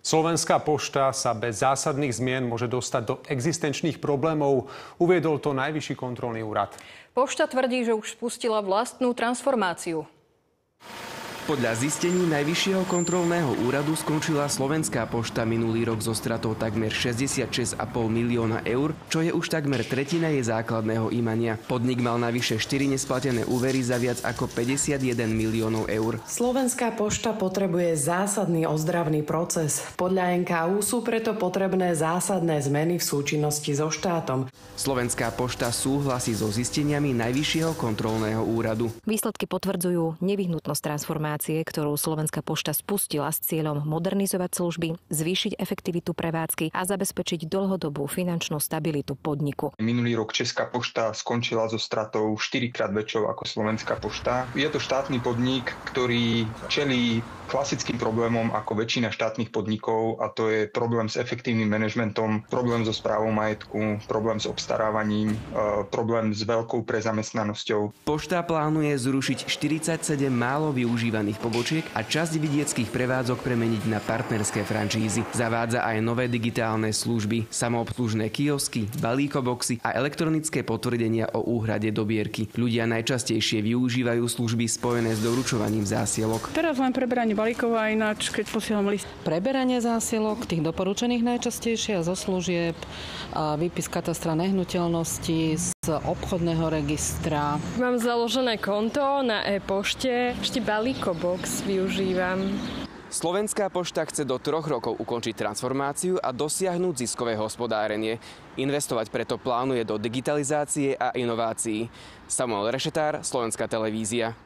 Slovenská pošta sa bez zásadných zmien môže dostať do existenčných problémov, uviedol to Najvyšší kontrolný úrad. Pošta tvrdí, že už spustila vlastnú transformáciu. Podľa zistení Najvyššieho kontrolného úradu skončila Slovenská pošta minulý rok so stratou takmer 66,5 milióna eur, čo je už takmer tretina jej základného imania. Podnik mal navyše 4 nesplatené úvery za viac ako 51 miliónov eur. Slovenská pošta potrebuje zásadný ozdravný proces. Podľa NKÚ sú preto potrebné zásadné zmeny v súčinnosti so štátom. Slovenská pošta súhlasí so zisteniami Najvyššieho kontrolného úradu. Výsledky potvrdzujú nevyhnutnosť transformácie, ktorú Slovenská pošta spustila s cieľom modernizovať služby, zvýšiť efektivitu prevádzky a zabezpečiť dlhodobú finančnú stabilitu podniku. Minulý rok Česká pošta skončila so stratou 4-krát väčšou ako Slovenská pošta. Je to štátny podnik, ktorý čelí klasickým problémom ako väčšina štátnych podnikov, a to je problém s efektívnym manažmentom, problém so správou majetku, problém s obstarávaním, problém s veľkou prezamestnanosťou. Pošta plánuje zrušiť 47 málo využívaných pobočiek a časť vidieckých prevádzok premeniť na partnerské franšízy. Zavádza aj nové digitálne služby, samoobslužné kiosky, balíkoboxy a elektronické potvrdenia o úhrade dobierky. Ľudia najčastejšie využívajú služby spojené s doručovaním zásielok. Teraz len preberanie balíkov a ináč, keď posielam list. Preberanie zásielok, tých doporučených najčastejšie zo služieb, výpis katastra nehnuteľnosti, z obchodného registra. Mám založené konto na e-pošte, ešte balíkobox využívam. Slovenská pošta chce do 3 rokov ukončiť transformáciu a dosiahnuť ziskové hospodárenie. Investovať preto plánuje do digitalizácie a inovácií. Samuel Rešetár, Slovenská televízia.